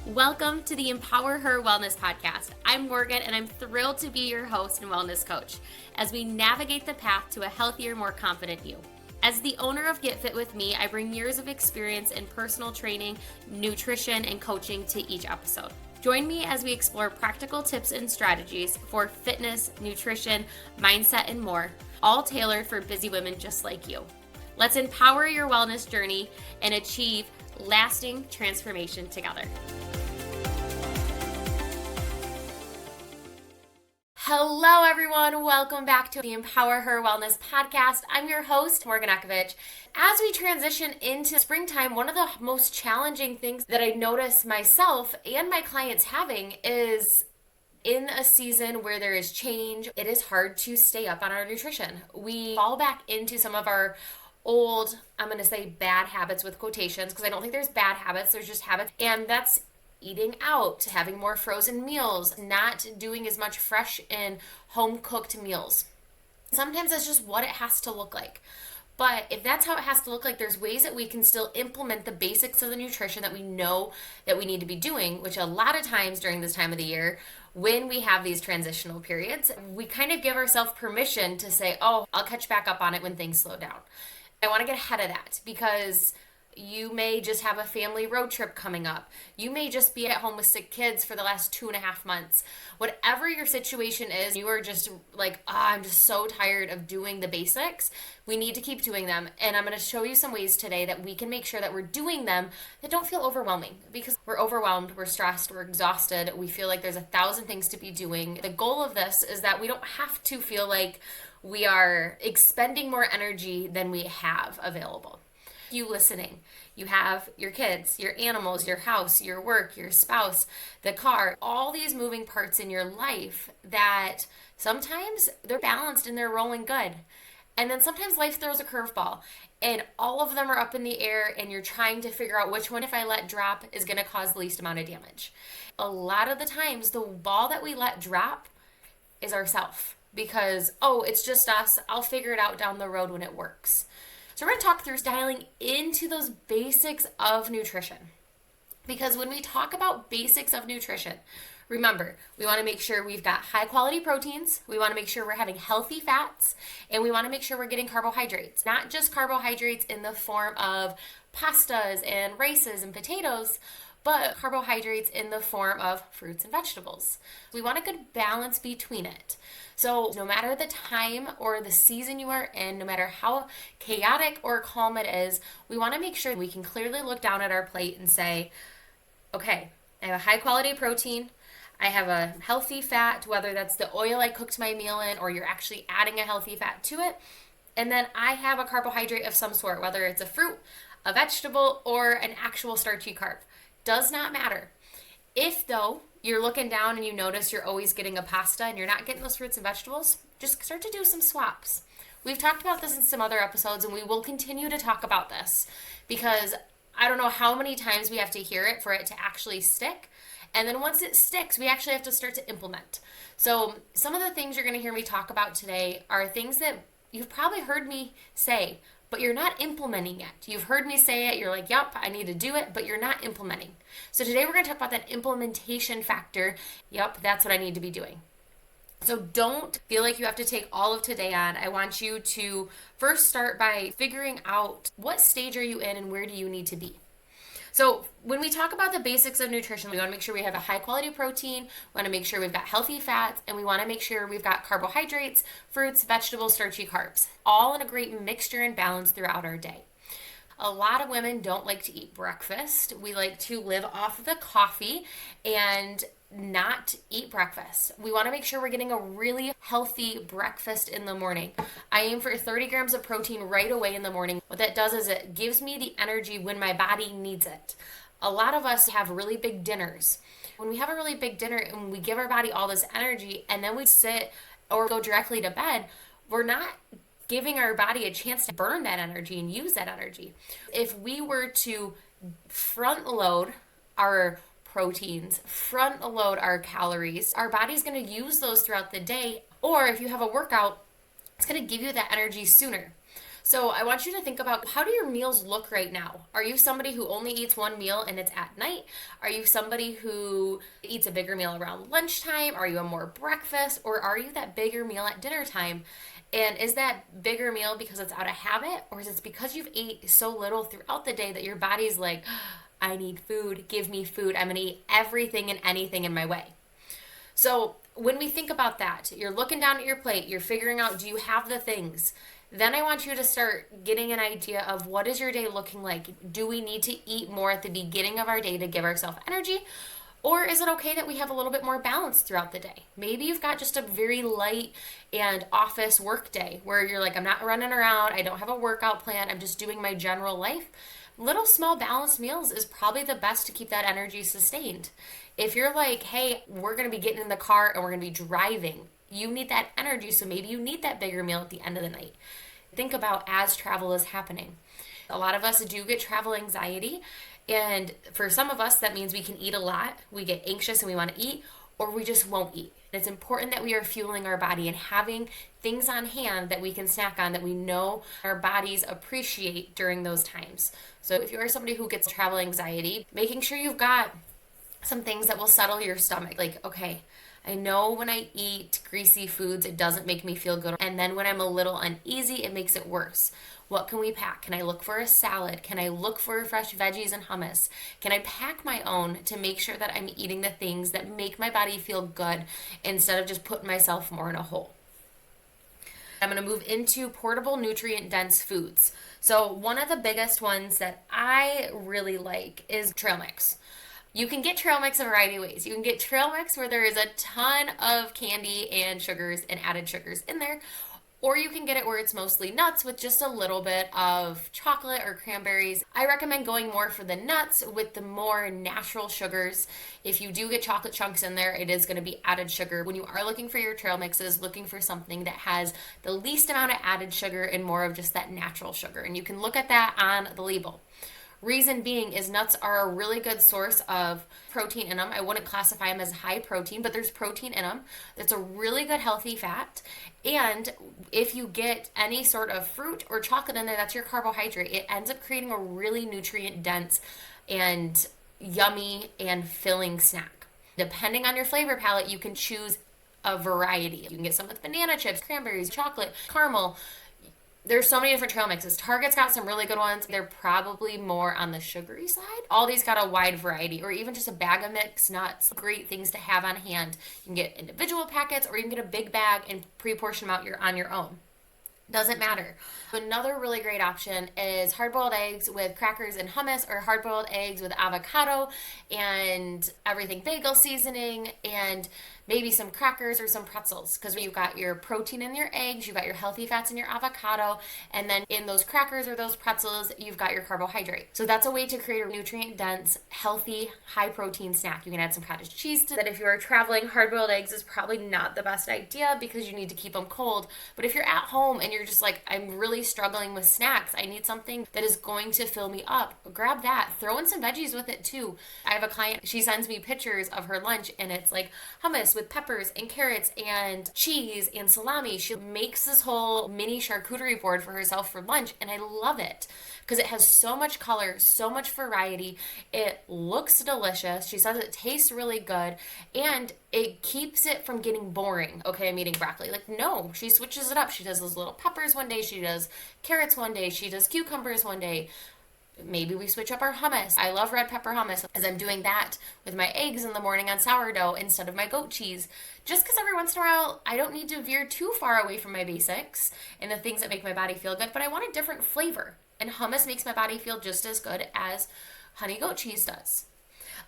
Welcome to the Empower Her Wellness Podcast. I'm Morgan, and I'm thrilled to be your host and wellness coach as we navigate the path to a healthier, more confident you. As the owner of Get Fit With Me, I bring years of experience in personal training, nutrition, and coaching to each episode. Join me as we explore practical tips and strategies for fitness, nutrition, mindset, and more, all tailored for busy women just like you. Let's empower your wellness journey and achieve lasting transformation together. Hello, everyone. Welcome back to the Empower Her Wellness Podcast. I'm your host, Morgan Ekovich. As we transition into springtime, one of the most challenging things that I notice myself and my clients having is in a season where there is change, it is hard to stay up on our nutrition. We fall back into some of our old, I'm going to say bad habits with quotations, because I don't think there's bad habits, there's just habits. And that's eating out, having more frozen meals, not doing as much fresh and home cooked meals. Sometimes that's just what it has to look like. But if that's how it has to look like, there's ways that we can still implement the basics of the nutrition that we know that we need to be doing, which a lot of times during this time of the year, when we have these transitional periods, we kind of give ourselves permission to say, oh, I'll catch back up on it when things slow down. I want to get ahead of that because you may just have a family road trip coming up. You may just be at home with sick kids for the last 2.5 months. Whatever your situation is, you are just like, I'm just so tired of doing the basics. We need to keep doing them. And I'm going to show you some ways today that we can make sure that we're doing them that don't feel overwhelming, because we're overwhelmed, we're stressed, we're exhausted. We feel like there's 1,000 things to be doing. The goal of this is that we don't have to feel like we are expending more energy than we have available. You listening, you have your kids, your animals, your house, your work, your spouse, the car, all these moving parts in your life that sometimes they're balanced and they're rolling good. And then sometimes life throws a curveball and all of them are up in the air and you're trying to figure out which one, if I let drop, is going to cause the least amount of damage. A lot of the times the ball that we let drop is ourself, because, oh, it's just us, I'll figure it out down the road when it works. So we're going to talk through dialing into those basics of nutrition. Because when we talk about basics of nutrition, remember, we want to make sure we've got high quality proteins, we want to make sure we're having healthy fats, and we want to make sure we're getting carbohydrates. Not just carbohydrates in the form of pastas and rices and potatoes, but carbohydrates in the form of fruits and vegetables. We want a good balance between it. So no matter the time or the season you are in, no matter how chaotic or calm it is, we want to make sure we can clearly look down at our plate and say, okay, I have a high quality protein, I have a healthy fat, whether that's the oil I cooked my meal in or you're actually adding a healthy fat to it, and then I have a carbohydrate of some sort, whether it's a fruit, a vegetable, or an actual starchy carb. Does not matter. If, though, you're looking down and you notice you're always getting a pasta and you're not getting those fruits and vegetables, just start to do some swaps. We've talked about this in some other episodes, and we will continue to talk about this because I don't know how many times we have to hear it for it to actually stick. And then once it sticks, we actually have to start to implement. So some of the things you're going to hear me talk about today are things that you've probably heard me say, but you're not implementing yet. You've heard me say it, you're like, yep, I need to do it, but you're not implementing. So today we're going to talk about that implementation factor. Yep, that's what I need to be doing. So don't feel like you have to take all of today on. I want you to first start by figuring out what stage are you in and where do you need to be. So when we talk about the basics of nutrition, we want to make sure we have a high quality protein, we want to make sure we've got healthy fats, and we want to make sure we've got carbohydrates, fruits, vegetables, starchy carbs, all in a great mixture and balance throughout our day. A lot of women don't like to eat breakfast. We like to live off of the coffee and not eat breakfast. We want to make sure we're getting a really healthy breakfast in the morning. I aim for 30 grams of protein right away in the morning. What that does is it gives me the energy when my body needs it. A lot of us have really big dinners. When we have a really big dinner and we give our body all this energy and then we sit or go directly to bed, we're not giving our body a chance to burn that energy and use that energy. If we were to front load our proteins, front load our calories, our body's going to use those throughout the day. Or if you have a workout, it's going to give you that energy sooner. So I want you to think about, how do your meals look right now? Are you somebody who only eats one meal and it's at night? Are you somebody who eats a bigger meal around lunchtime? Are you a more breakfast? Or are you that bigger meal at dinner time? And is that bigger meal because it's out of habit, or is it because you've ate so little throughout the day that your body's like, I need food, give me food. I'm going to eat everything and anything in my way. So when we think about that, you're looking down at your plate, you're figuring out, do you have the things? Then I want you to start getting an idea of, what is your day looking like? Do we need to eat more at the beginning of our day to give ourselves energy? Or is it okay that we have a little bit more balance throughout the day? Maybe you've got just a very light and office work day where you're like, I'm not running around, I don't have a workout plan, I'm just doing my general life. Little small balanced meals is probably the best to keep that energy sustained. If you're like, hey, we're going to be getting in the car and we're going to be driving, you need that energy, so maybe you need that bigger meal at the end of the night. Think about as travel is happening. A lot of us do get travel anxiety, and for some of us, that means we can eat a lot, we get anxious and we want to eat, or we just won't eat. It's important that we are fueling our body and having things on hand that we can snack on that we know our bodies appreciate during those times. So if you are somebody who gets travel anxiety, making sure you've got some things that will settle your stomach. Like, okay, I know when I eat greasy foods, it doesn't make me feel good. And then when I'm a little uneasy, it makes it worse. What can we pack? Can I look for a salad? Can I look for fresh veggies and hummus? Can I pack my own to make sure that I'm eating the things that make my body feel good instead of just putting myself more in a hole? I'm going to move into portable nutrient-dense foods. So one of the biggest ones that I really like is trail mix. You can get trail mix a variety of ways. You can get trail mix where there is a ton of candy and sugars and added sugars in there, or you can get it where it's mostly nuts with just a little bit of chocolate or cranberries. I recommend going more for the nuts with the more natural sugars. If you do get chocolate chunks in there, it is going to be added sugar. When you are looking for your trail mixes, looking for something that has the least amount of added sugar and more of just that natural sugar. And you can look at that on the label. Reason being is nuts are a really good source of protein in them. I wouldn't classify them as high protein, but there's protein in them. That's a really good healthy fat. And if you get any sort of fruit or chocolate in there, that's your carbohydrate. It ends up creating a really nutrient dense and yummy and filling snack. Depending on your flavor palette, you can choose a variety. You can get some with banana chips, cranberries, chocolate, caramel. There's so many different trail mixes. Target's got some really good ones. They're probably more on the sugary side. Aldi's got a wide variety, or even just a bag of mixed nuts. Great things to have on hand. You can get individual packets, or you can get a big bag and pre-portion them out on your own. Doesn't matter. Another really great option is hard-boiled eggs with crackers and hummus, or hard-boiled eggs with avocado and everything bagel seasoning, and maybe some crackers or some pretzels, because you've got your protein in your eggs, you've got your healthy fats in your avocado, and then in those crackers or those pretzels, you've got your carbohydrate. So that's a way to create a nutrient-dense, healthy, high-protein snack. You can add some cottage cheese to that. If you are traveling, hard-boiled eggs is probably not the best idea because you need to keep them cold. But if you're at home and you're just like, I'm really struggling with snacks, I need something that is going to fill me up, grab that. Throw in some veggies with it too. I have a client, she sends me pictures of her lunch, and it's like hummus with peppers and carrots and cheese and salami. She makes this whole mini charcuterie board for herself for lunch, and I love it because it has so much color, so much variety. It looks delicious. She says it tastes really good, and it keeps it from getting boring. Okay, I'm eating broccoli. Like, no, she switches it up. She does those little peppers one day, she does carrots one day, she does cucumbers one day. Maybe we switch up our hummus. I love red pepper hummus, as I'm doing that with my eggs in the morning on sourdough instead of my goat cheese. Just because every once in a while, I don't need to veer too far away from my basics and the things that make my body feel good, but I want a different flavor. And hummus makes my body feel just as good as honey goat cheese does.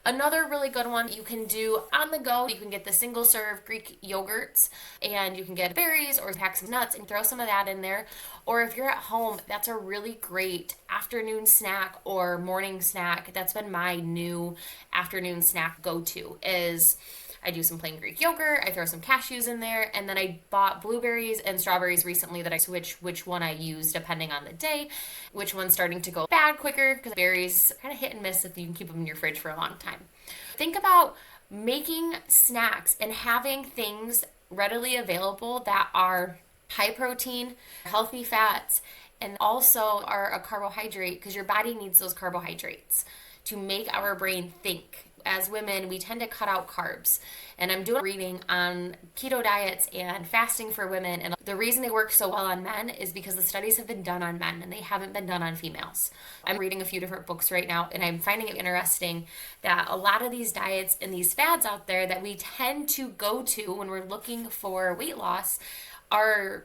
Another really good one you can do on the go, you can get the single serve Greek yogurts, and you can get berries or packs of nuts and throw some of that in there. Or if you're at home, that's a really great afternoon snack or morning snack. That's been my new afternoon snack go-to is I do some plain Greek yogurt, I throw some cashews in there, and then I bought blueberries and strawberries recently that I switch which one I use depending on the day, which one's starting to go bad quicker because berries are kind of hit and miss if you can keep them in your fridge for a long time. Think about making snacks and having things readily available that are high protein, healthy fats, and also are a carbohydrate because your body needs those carbohydrates to make our brain think. As women, we tend to cut out carbs. And I'm doing a reading on keto diets and fasting for women. And the reason they work so well on men is because the studies have been done on men and they haven't been done on females. I'm reading a few different books right now, and I'm finding it interesting that a lot of these diets and these fads out there that we tend to go to when we're looking for weight loss are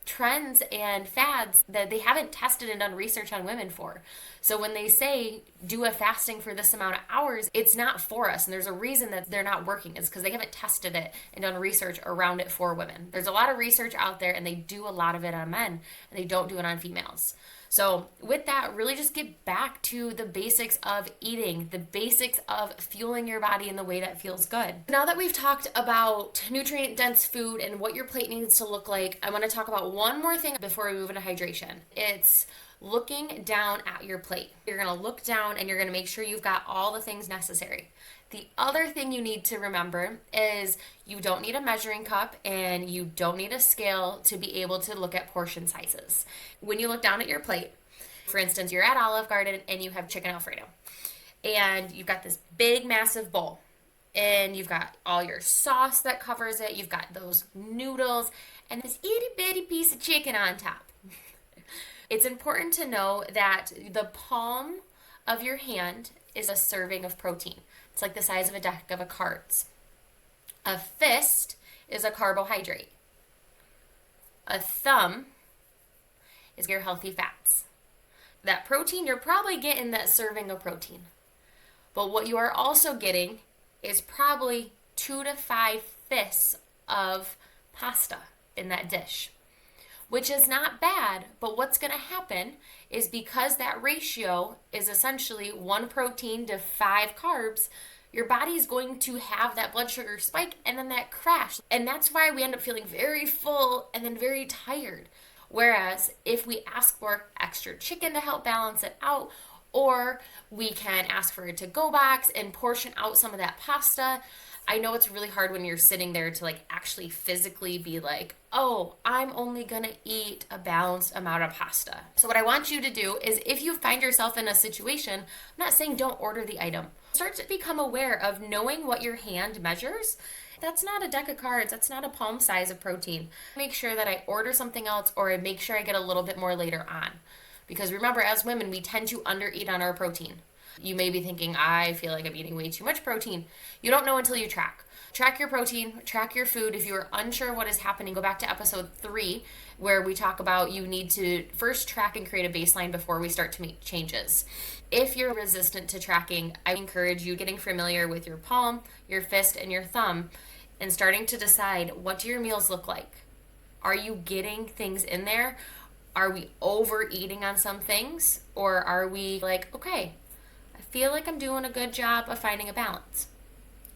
trends and fads that they haven't tested and done research on women for. So when they say do a fasting for this amount of hours, it's not for us. And there's a reason that they're not working, is because they haven't tested it and done research around it for women. There's a lot of research out there and they do a lot of it on men and they don't do it on females. So with that, really just get back to the basics of eating, the basics of fueling your body in the way that feels good. Now that we've talked about nutrient-dense food and what your plate needs to look like, I want to talk about one more thing before we move into hydration. It's looking down at your plate. You're going to look down and you're going to make sure you've got all the things necessary. The other thing you need to remember is you don't need a measuring cup and you don't need a scale to be able to look at portion sizes. When you look down at your plate, for instance, you're at Olive Garden and you have chicken Alfredo and you've got this big, massive bowl and you've got all your sauce that covers it. You've got those noodles and this itty bitty piece of chicken on top. It's important to know that the palm of your hand is a serving of protein. It's like the size of a deck of cards. A fist is a carbohydrate. A thumb is your healthy fats. That protein, you're probably getting that serving of protein. But what you are also getting is probably 2 to 5 fists of pasta in that dish, which is not bad. But what's going to happen is because that ratio is essentially 1 protein to 5 carbs, your body's going to have that blood sugar spike and then that crash. And that's why we end up feeling very full and then very tired. Whereas if we ask for extra chicken to help balance it out, or we can ask for a to-go box and portion out some of that pasta. I know it's really hard when you're sitting there to like actually physically be like, oh, I'm only gonna eat a balanced amount of pasta. So what I want you to do is, if you find yourself in a situation, I'm not saying don't order the item. Start to become aware of knowing what your hand measures. That's not a deck of cards. That's not a palm size of protein. Make sure that I order something else, or I make sure I get a little bit more later on. Because remember, as women, we tend to undereat on our protein. You may be thinking, I feel like I'm eating way too much protein. You don't know until you track. Track your protein, track your food. If you are unsure what is happening, go back to episode 3, where we talk about you need to first track and create a baseline before we start to make changes. If you're resistant to tracking, I encourage you getting familiar with your palm, your fist, and your thumb, and starting to decide, what do your meals look like? Are you getting things in there? Are we overeating on some things? Or are we like, okay, I feel like I'm doing a good job of finding a balance?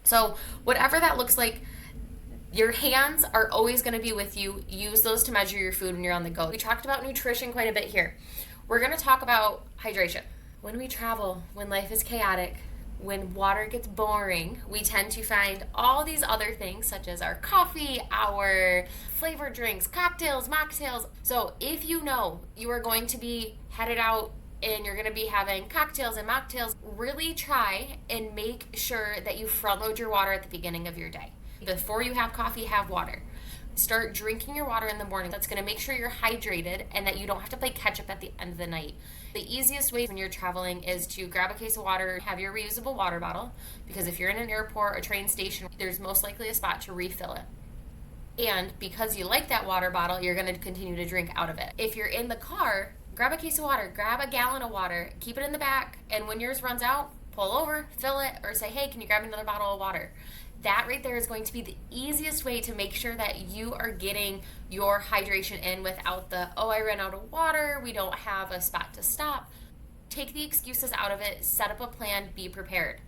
So whatever that looks like, your hands are always going to be with you. Use those to measure your food when you're on the go. We talked about nutrition quite a bit here. We're going to talk about hydration. When we travel, when life is chaotic, when water gets boring, we tend to find all these other things, such as our coffee, our flavored drinks, cocktails, mocktails. So if you know you are going to be headed out and you're going to be having cocktails and mocktails, really try and make sure that you front load your water at the beginning of your day. Before you have coffee, have water. Start drinking your water in the morning. That's going to make sure you're hydrated and that you don't have to play catch up at the end of the night. The easiest way when you're traveling is to grab a case of water, have your reusable water bottle, because if you're in an airport or train station, there's most likely a spot to refill it. And because you like that water bottle, you're going to continue to drink out of it. If you're in the car, grab a case of water, grab a gallon of water, keep it in the back, and when yours runs out, pull over, fill it, or say, hey, can you grab another bottle of water? That right there is going to be the easiest way to make sure that you are getting your hydration in without the, oh, I ran out of water, we don't have a spot to stop. Take the excuses out of it, set up a plan, be prepared.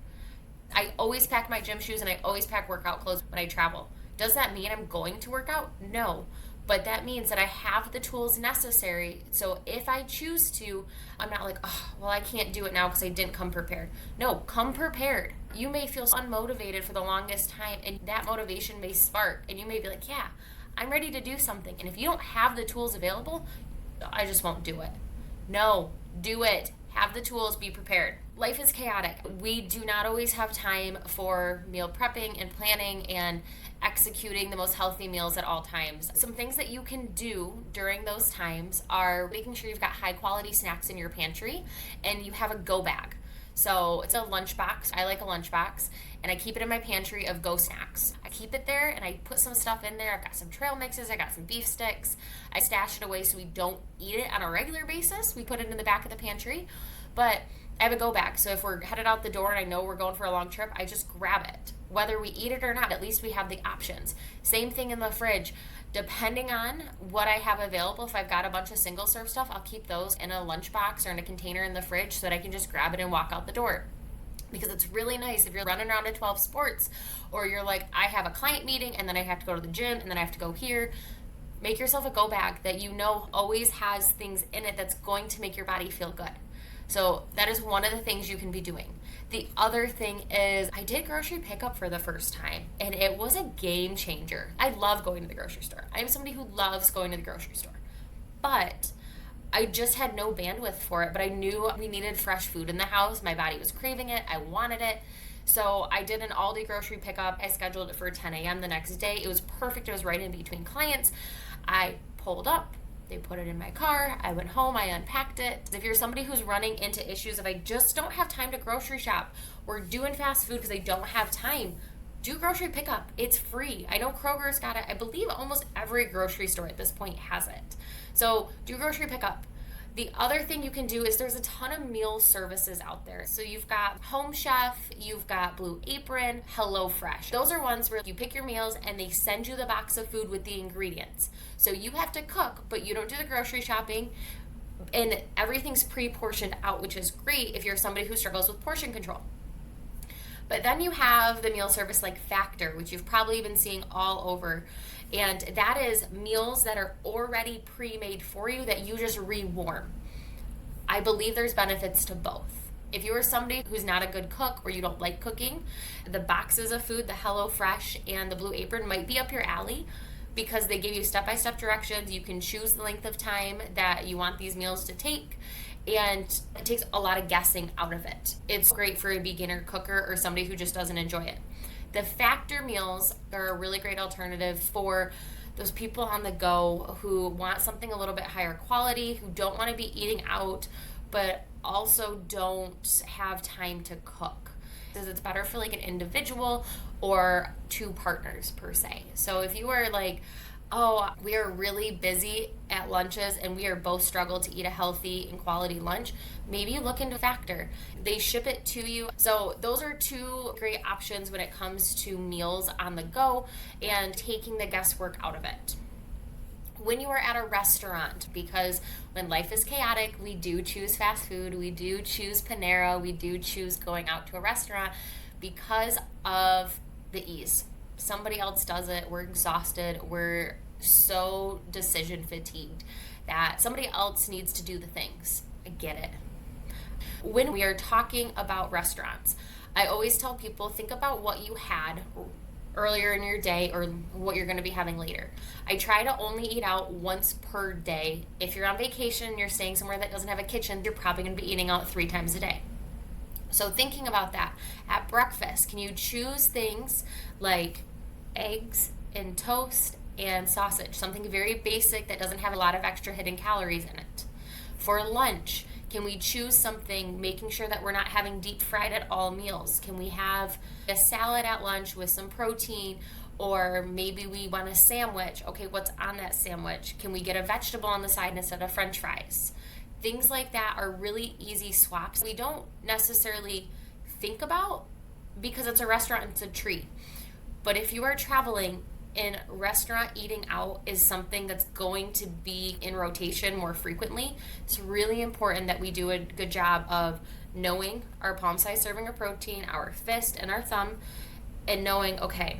I always pack my gym shoes and I always pack workout clothes when I travel. Does that mean I'm going to work out? No. But that means that I have the tools necessary. So if I choose to, I'm not like, oh, well, I can't do it now because I didn't come prepared. No, come prepared. You may feel unmotivated for the longest time, and that motivation may spark. And you may be like, yeah, I'm ready to do something. And if you don't have the tools available, I just won't do it. No, do it. Have the tools, be prepared. Life is chaotic. We do not always have time for meal prepping and planning and executing the most healthy meals at all times. Some things that you can do during those times are making sure you've got high quality snacks in your pantry and you have a go bag. So it's a lunchbox. I like a lunchbox, and I keep it in my pantry of go snacks. I keep it there and I put some stuff in there. I've got some trail mixes, I got some beef sticks. I stash it away so we don't eat it on a regular basis. We put it in the back of the pantry, but I have a go bag. So if we're headed out the door and I know we're going for a long trip, I just grab it. Whether we eat it or not, at least we have the options. Same thing in the fridge. Depending on what I have available, if I've got a bunch of single serve stuff, I'll keep those in a lunchbox or in a container in the fridge so that I can just grab it and walk out the door. Because it's really nice if you're running around to 12 sports, or you're like, I have a client meeting and then I have to go to the gym and then I have to go here. Make yourself a go bag that you know always has things in it that's going to make your body feel good. So that is one of the things you can be doing. The other thing is I did grocery pickup for the first time, and it was a game changer. I love going to the grocery store. I am somebody who loves going to the grocery store. But I just had no bandwidth for it, but I knew we needed fresh food in the house. My body was craving it. I wanted it. So I did an all-day grocery pickup. I scheduled it for 10 a.m. the next day. It was perfect. It was right in between clients. I pulled up. They put it in my car. I went home. I unpacked it. If you're somebody who's running into issues of I just don't have time to grocery shop, or doing fast food because I don't have time, do grocery pickup. It's free. I know Kroger's got it. I believe almost every grocery store at this point has it. So do grocery pickup. The other thing you can do is there's a ton of meal services out there. So you've got Home Chef, you've got Blue Apron, HelloFresh. Those are ones where you pick your meals and they send you the box of food with the ingredients. So you have to cook, but you don't do the grocery shopping, and everything's pre-portioned out, which is great if you're somebody who struggles with portion control. But then you have the meal service like Factor, which you've probably been seeing all over. And that is meals that are already pre-made for you that you just re-warm. I believe there's benefits to both. If you are somebody who's not a good cook or you don't like cooking, the boxes of food, the HelloFresh and the Blue Apron might be up your alley because they give you step-by-step directions. You can choose the length of time that you want these meals to take, and it takes a lot of guessing out of it. It's great for a beginner cooker or somebody who just doesn't enjoy it. The Factor meals are a really great alternative for those people on the go who want something a little bit higher quality, who don't want to be eating out, but also don't have time to cook. Because it's better for like an individual or two partners per se. So if you are like, oh, we are really busy at lunches and we are both struggle to eat a healthy and quality lunch, maybe look into Factor. They ship it to you. So those are two great options when it comes to meals on the go and taking the guesswork out of it. When you are at a restaurant, because when life is chaotic, we do choose fast food, we do choose Panera, we do choose going out to a restaurant because of the ease. Somebody else does it, we're exhausted, we're so decision fatigued that somebody else needs to do the things. I get it. When we are talking about restaurants, I always tell people, think about what you had earlier in your day or what you're going to be having later. I try to only eat out once per day. If you're on vacation and you're staying somewhere that doesn't have a kitchen, you're probably going to be eating out 3 times a day. So thinking about that, at breakfast, can you choose things like eggs and toast and sausage, something very basic that doesn't have a lot of extra hidden calories in it? For lunch, can we choose something, making sure that we're not having deep fried at all meals? Can we have a salad at lunch with some protein? Or maybe we want a sandwich. Okay, what's on that sandwich? Can we get a vegetable on the side instead of French fries? Things like that are really easy swaps. We don't necessarily think about because it's a restaurant, it's a treat. But if you are traveling, and restaurant eating out is something that's going to be in rotation more frequently, it's really important that we do a good job of knowing our palm size serving of protein, our fist and our thumb, and knowing, okay,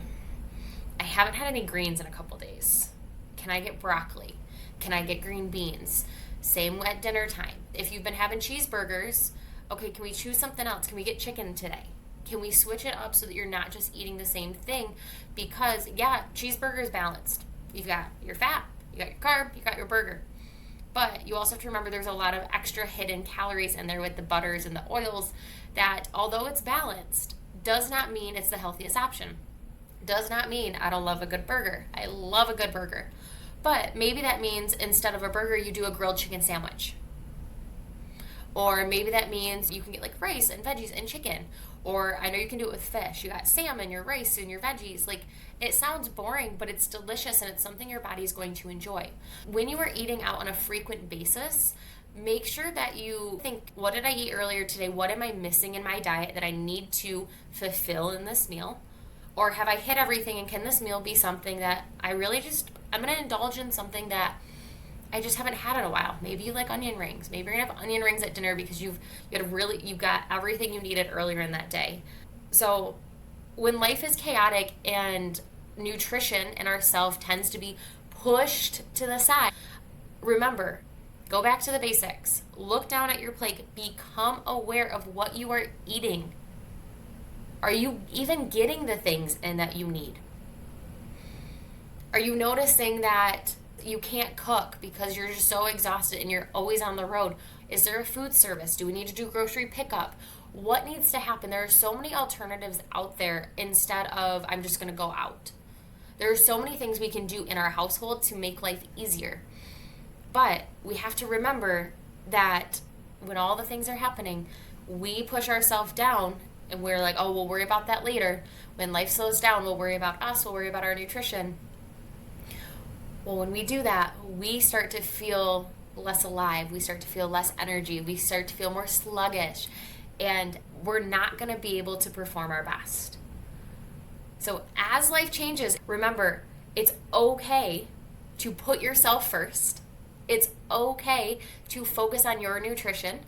I haven't had any greens in a couple days. Can I get broccoli? Can I get green beans? Same at dinner time. If you've been having cheeseburgers, okay, can we choose something else? Can we get chicken today? Can we switch it up so that you're not just eating the same thing? Because, yeah, cheeseburger is balanced. You've got your fat, you got your carb, you got your burger. But you also have to remember there's a lot of extra hidden calories in there with the butters and the oils that, although it's balanced, does not mean it's the healthiest option. Does not mean I don't love a good burger. I love a good burger. But maybe that means instead of a burger, you do a grilled chicken sandwich. Or maybe that means you can get like rice and veggies and chicken. Or I know you can do it with fish. You got salmon, your rice, and your veggies. Like, it sounds boring, but it's delicious and it's something your body's going to enjoy. When you are eating out on a frequent basis, make sure that you think, what did I eat earlier today? What am I missing in my diet that I need to fulfill in this meal? Or have I hit everything, and can this meal be something that I'm going to indulge in something that I just haven't had in a while. Maybe you like onion rings. Maybe you're gonna have onion rings at dinner because you got everything you needed earlier in that day. So when life is chaotic and nutrition in ourself tends to be pushed to the side, remember, go back to the basics. Look down at your plate. Become aware of what you are eating. Are you even getting the things in that you need? Are you noticing that you can't cook because you're just so exhausted and you're always on the road? Is there a food service? Do we need to do grocery pickup? What needs to happen? There are so many alternatives out there instead of I'm just going to go out. There are so many things we can do in our household to make life easier. But we have to remember that when all the things are happening, we push ourselves down and we're like, oh, we'll worry about that later. When life slows down, we'll worry about us, we'll worry about our nutrition. Well, when we do that, we start to feel less alive. We start to feel less energy. We start to feel more sluggish. And we're not going to be able to perform our best. So as life changes, remember, it's okay to put yourself first. It's okay to focus on your nutrition.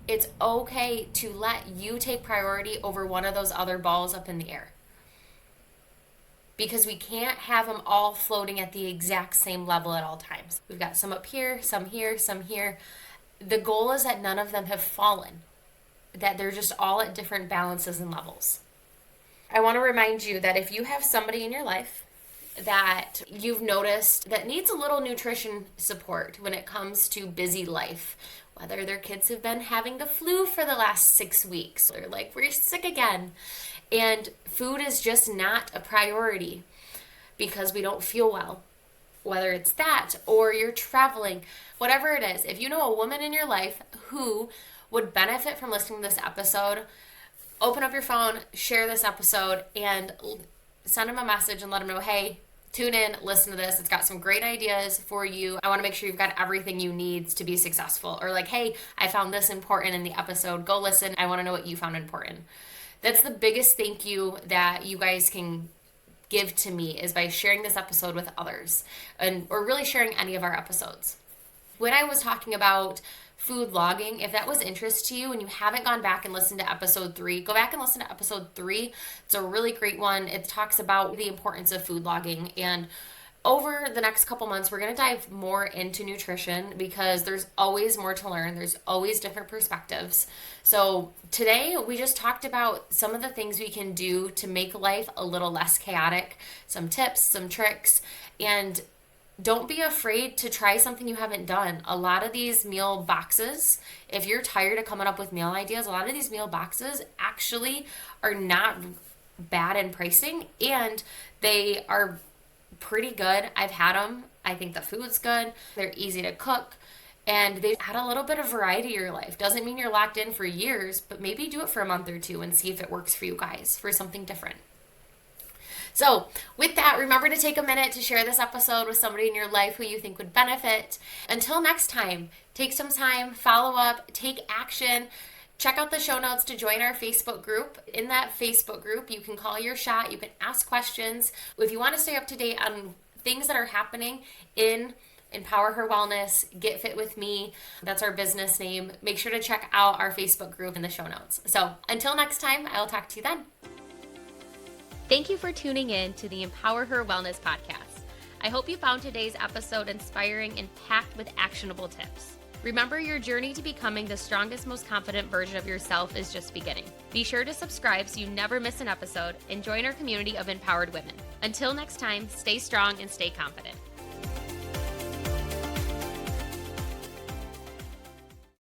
It's okay to let you take priority over one of those other balls up in the air. Because we can't have them all floating at the exact same level at all times. We've got some up here, some here, some here. The goal is that none of them have fallen, that they're just all at different balances and levels. I want to remind you that if you have somebody in your life that you've noticed that needs a little nutrition support when it comes to busy life, whether their kids have been having the flu for the last 6 weeks, or like, we're sick again, and food is just not a priority because we don't feel well, whether it's that or you're traveling, whatever it is. If you know a woman in your life who would benefit from listening to this episode, open up your phone, share this episode, and send them a message and let them know, hey, tune in, listen to this. It's got some great ideas for you. I want to make sure you've got everything you need to be successful. Or like, hey, I found this important in the episode. Go listen. I want to know what you found important. That's the biggest thank you that you guys can give to me, is by sharing this episode with others, or really sharing any of our episodes. When I was talking about food logging, if that was interest to you and you haven't gone back and listened to episode 3, go back and listen to episode 3. It's a really great one. It talks about the importance of food logging, and over the next couple months, we're going to dive more into nutrition because there's always more to learn. There's always different perspectives. So today we just talked about some of the things we can do to make life a little less chaotic, some tips, some tricks, and don't be afraid to try something you haven't done. A lot of these meal boxes, if you're tired of coming up with meal ideas, a lot of these meal boxes actually are not bad in pricing, and they are pretty good. I've had them. I think the food's good. They're easy to cook, and they add a little bit of variety to your life. Doesn't mean you're locked in for years, but maybe do it for a month or two and see if it works for you guys for something different. So with that, remember to take a minute to share this episode with somebody in your life who you think would benefit. Until next time, take some time, follow up, take action. Check out the show notes to join our Facebook group. In that Facebook group, you can call your shot. You can ask questions. If you want to stay up to date on things that are happening in Empower Her Wellness, Get Fit With Me, that's our business name, make sure to check out our Facebook group in the show notes. So until next time, I'll talk to you then. Thank you for tuning in to the Empower Her Wellness podcast. I hope you found today's episode inspiring and packed with actionable tips. Remember, your journey to becoming the strongest, most confident version of yourself is just beginning. Be sure to subscribe so you never miss an episode, and join our community of empowered women. Until next time, stay strong and stay confident.